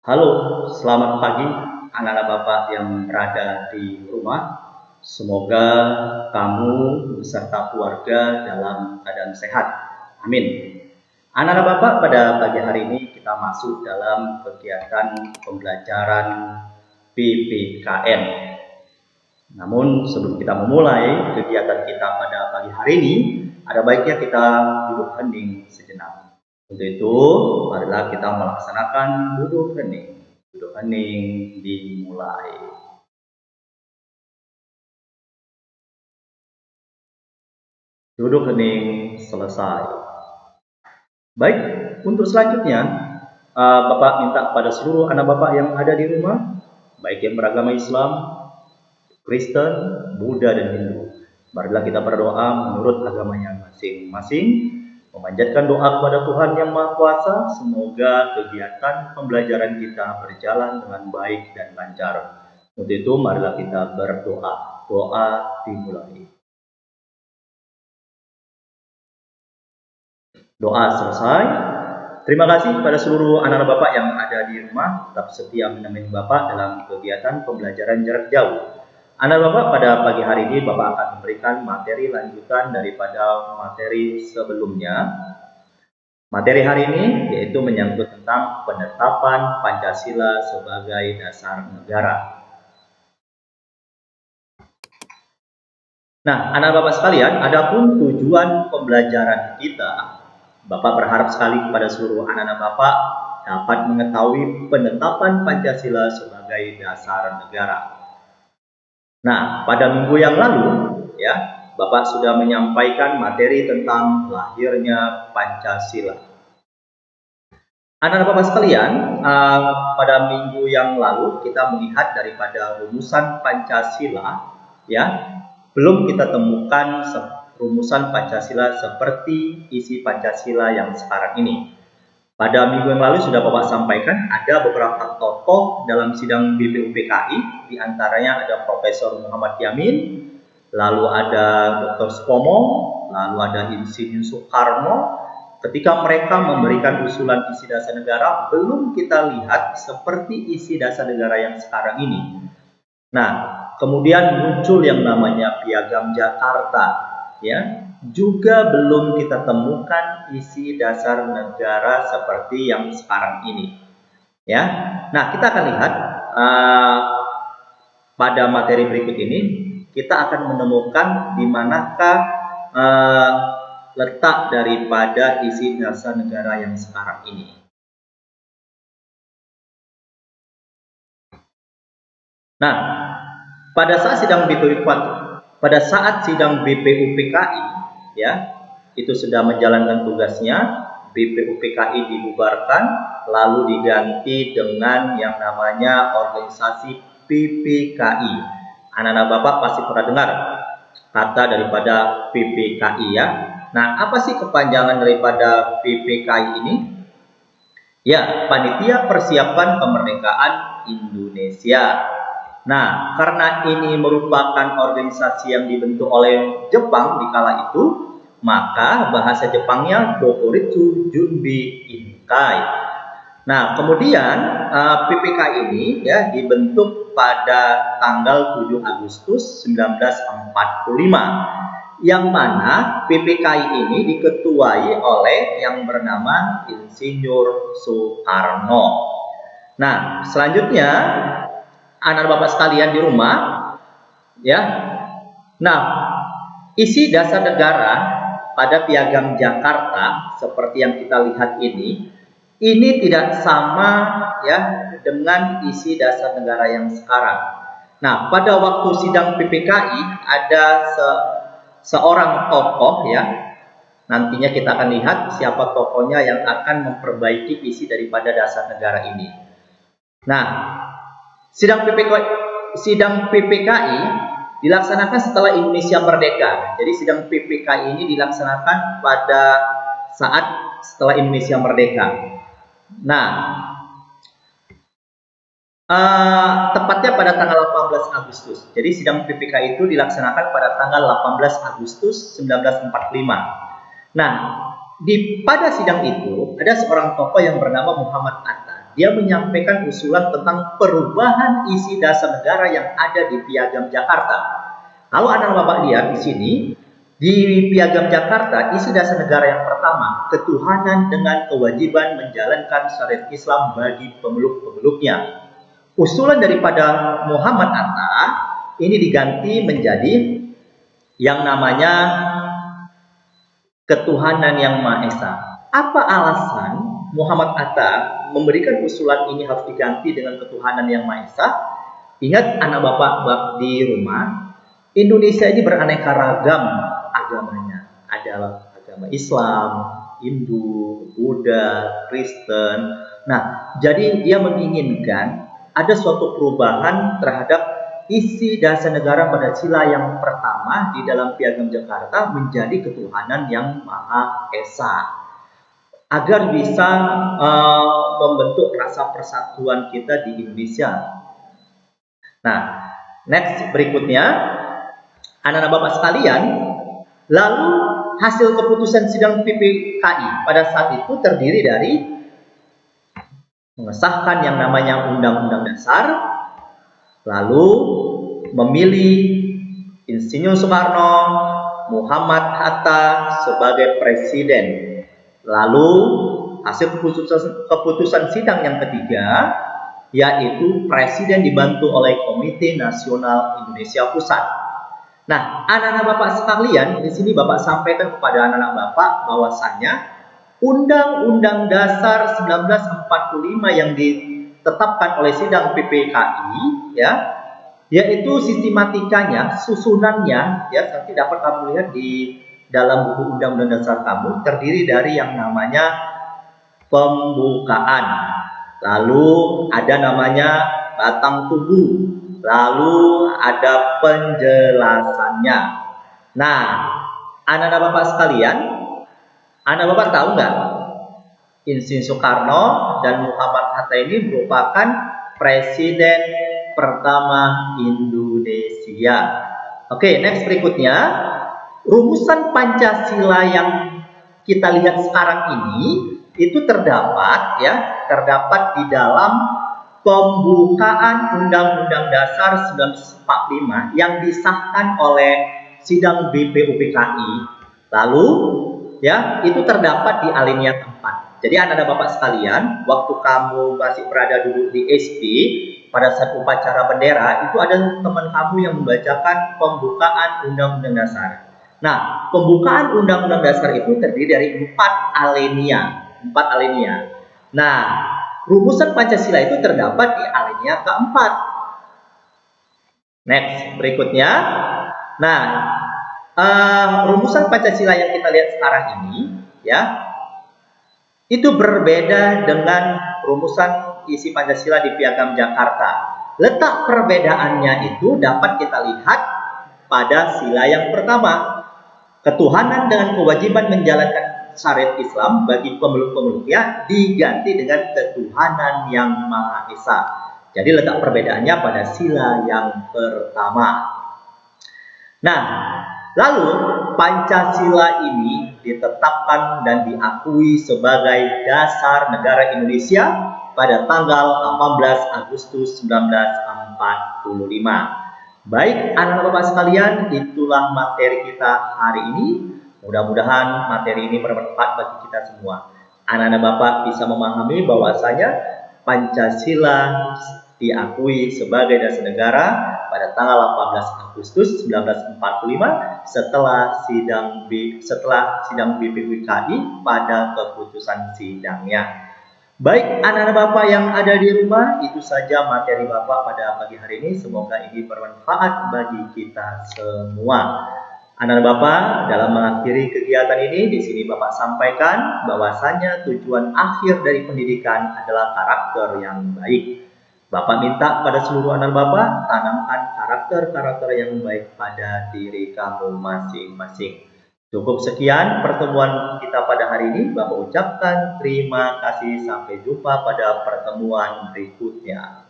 Halo, selamat pagi anak-anak Bapak yang berada di rumah. Semoga kamu beserta keluarga dalam keadaan sehat. Amin. Anak-anak Bapak, pada pagi hari ini kita masuk dalam kegiatan pembelajaran PPKN. Namun sebelum kita memulai kegiatan kita pada pagi hari ini, ada baiknya kita duduk hening sejenak. Untuk itu, marilah kita melaksanakan duduk hening. Duduk hening dimulai. Duduk hening selesai. Baik, untuk selanjutnya, Bapak minta kepada seluruh anak Bapak yang ada di rumah, baik yang beragama Islam, Kristen, Buddha, dan Hindu. Marilah kita berdoa menurut agamanya masing-masing, memanjatkan doa kepada Tuhan Yang Maha Kuasa, semoga kegiatan pembelajaran kita berjalan dengan baik dan lancar. Untuk itu, marilah kita berdoa. Doa dimulai. Doa selesai. Terima kasih kepada seluruh anak-anak Bapak yang ada di rumah, tetap setia menemani Bapak dalam kegiatan pembelajaran jarak jauh. Anak Bapak, pada pagi hari ini Bapak akan memberikan materi lanjutan daripada materi sebelumnya. Materi hari ini yaitu menyangkut tentang penetapan Pancasila sebagai dasar negara. Nah, anak Bapak sekalian, adapun tujuan pembelajaran kita, Bapak berharap sekali kepada seluruh anak-anak Bapak dapat mengetahui penetapan Pancasila sebagai dasar negara. Nah, pada minggu yang lalu, ya, Bapak sudah menyampaikan materi tentang lahirnya Pancasila. Anak-anak Bapak sekalian, pada minggu yang lalu kita melihat daripada rumusan Pancasila, ya, belum kita temukan rumusan Pancasila seperti isi Pancasila yang sekarang ini. Pada minggu yang lalu sudah Bapak sampaikan ada beberapa tokoh dalam sidang BPUPKI, diantaranya ada Profesor Muhammad Yamin, lalu ada Dr. Supomo, lalu ada Insinyur Soekarno. Ketika mereka memberikan usulan isi dasar negara, belum kita lihat seperti isi dasar negara yang sekarang ini. Nah, kemudian muncul yang namanya Piagam Jakarta, ya, juga belum kita temukan isi dasar negara seperti yang sekarang ini, ya. Nah, kita akan lihat pada materi berikut ini kita akan menemukan di manakah letak daripada isi dasar negara yang sekarang ini. Nah, pada saat sidang BPUPKI, ya, itu sudah menjalankan tugasnya, BPUPKI dibubarkan, lalu diganti dengan yang namanya organisasi PPKI. Anak-anak Bapak pasti pernah dengar kata daripada PPKI, ya. Nah, apa sih kepanjangan daripada PPKI ini? Ya, Panitia Persiapan Kemerdekaan Indonesia. Nah, karena ini merupakan organisasi yang dibentuk oleh Jepang di kala itu, maka bahasa Jepangnya Dokuritsu Junbi Inkai. Nah, kemudian PPK ini ya dibentuk pada tanggal 7 Agustus 1945. Yang mana PPKI ini diketuai oleh yang bernama Insinyur Soekarno. Nah, selanjutnya anak Bapak sekalian di rumah, ya. Nah, isi dasar negara pada Piagam Jakarta seperti yang kita lihat ini tidak sama ya dengan isi dasar negara yang sekarang. Nah, pada waktu sidang PPKI ada seorang tokoh, ya. Nantinya kita akan lihat siapa tokohnya yang akan memperbaiki isi daripada dasar negara ini. Nah, sidang PPKI dilaksanakan setelah Indonesia merdeka. Jadi sidang PPKI ini dilaksanakan pada saat setelah Indonesia merdeka. Nah, tepatnya pada tanggal 18 Agustus. Jadi sidang PPK itu dilaksanakan pada tanggal 18 Agustus 1945. Nah, pada sidang itu ada seorang tokoh yang bernama Muhammad Atta. dia menyampaikan usulan tentang perubahan isi dasar negara yang ada di Piagam Jakarta. Kalau anak bapak lihat di sini, di Piagam Jakarta, isi dasar negara yang pertama, ketuhanan dengan kewajiban menjalankan syariat Islam bagi pemeluk-pemeluknya. Usulan daripada Muhammad Atta ini diganti menjadi yang namanya ketuhanan yang Maha Esa. Apa alasan Muhammad Atta memberikan usulan ini harus diganti dengan ketuhanan yang Maha Esa? Ingat anak bapak di rumah, Indonesia ini beraneka ragam agamanya. Ada agama Islam, Hindu, Buddha, Kristen. Nah, jadi dia menginginkan ada suatu perubahan terhadap isi dasar negara pada sila yang pertama di dalam Piagam Jakarta menjadi ketuhanan yang Maha Esa, agar bisa membentuk rasa persatuan kita di Indonesia. Nah, next berikutnya, anak-anak bapak sekalian, lalu hasil keputusan sidang PPKI pada saat itu terdiri dari mengesahkan yang namanya Undang-Undang Dasar, lalu memilih Insinyur Soekarno, Muhammad Hatta sebagai presiden. Lalu hasil keputusan sidang yang ketiga, yaitu presiden dibantu oleh Komite Nasional Indonesia Pusat. Nah, anak-anak bapak sekalian, di sini bapak sampaikan kepada anak-anak bapak bahwasannya Undang-Undang Dasar 1945 yang ditetapkan oleh sidang PPKI, ya, yaitu sistematikanya, susunannya, ya, nanti dapat kamu lihat di dalam buku Undang-Undang Dasar kamu, terdiri dari yang namanya pembukaan, lalu ada namanya batang tubuh, lalu ada penjelasannya. Nah, anak-anak bapak sekalian, anak bapak tahu nggak? Insinyur Soekarno dan Muhammad Hatta ini merupakan presiden pertama Indonesia. Oke, next berikutnya, rumusan Pancasila yang kita lihat sekarang ini itu terdapat di dalam pembukaan Undang-Undang Dasar 1945 yang disahkan oleh sidang BPUPKI. Lalu ya, itu terdapat di alinea 4. Jadi anak-anak bapak sekalian, waktu kamu masih berada duduk di SD, pada saat upacara bendera, itu ada teman kamu yang membacakan pembukaan Undang-Undang Dasar. Nah, pembukaan Undang-Undang Dasar itu terdiri dari 4 alinea. Nah, rumusan Pancasila itu terdapat di alinea keempat. Next, berikutnya. Nah, rumusan Pancasila yang kita lihat sekarang ini, ya, itu berbeda dengan rumusan isi Pancasila di Piagam Jakarta. Letak perbedaannya itu dapat kita lihat pada sila yang pertama. Ketuhanan dengan kewajiban menjalankan syariat Islam bagi pemeluk-pemeluknya diganti dengan ketuhanan yang Maha Esa. Jadi letak perbedaannya pada sila yang pertama. Nah, lalu Pancasila ini ditetapkan dan diakui sebagai dasar negara Indonesia pada tanggal 18 Agustus 1945. Baik anak-anak bapak sekalian, itulah materi kita hari ini. Mudah-mudahan materi ini bermanfaat bagi kita semua. Anak-anak bapak bisa memahami bahwasanya Pancasila diakui sebagai dasar negara pada tanggal 18 Agustus 1945 setelah sidang BPUPKI pada keputusan sidangnya. Baik anak-anak bapak yang ada di rumah, itu saja materi bapak pada pagi hari ini. Semoga ini bermanfaat bagi kita semua. Anak-anak bapak, dalam mengakhiri kegiatan ini, di sini bapak sampaikan bahwasanya tujuan akhir dari pendidikan adalah karakter yang baik. Bapak minta pada seluruh anak bapak, tanamkan karakter-karakter yang baik pada diri kamu masing-masing. Cukup sekian pertemuan kita pada hari ini. Bapak ucapkan terima kasih. Sampai jumpa pada pertemuan berikutnya.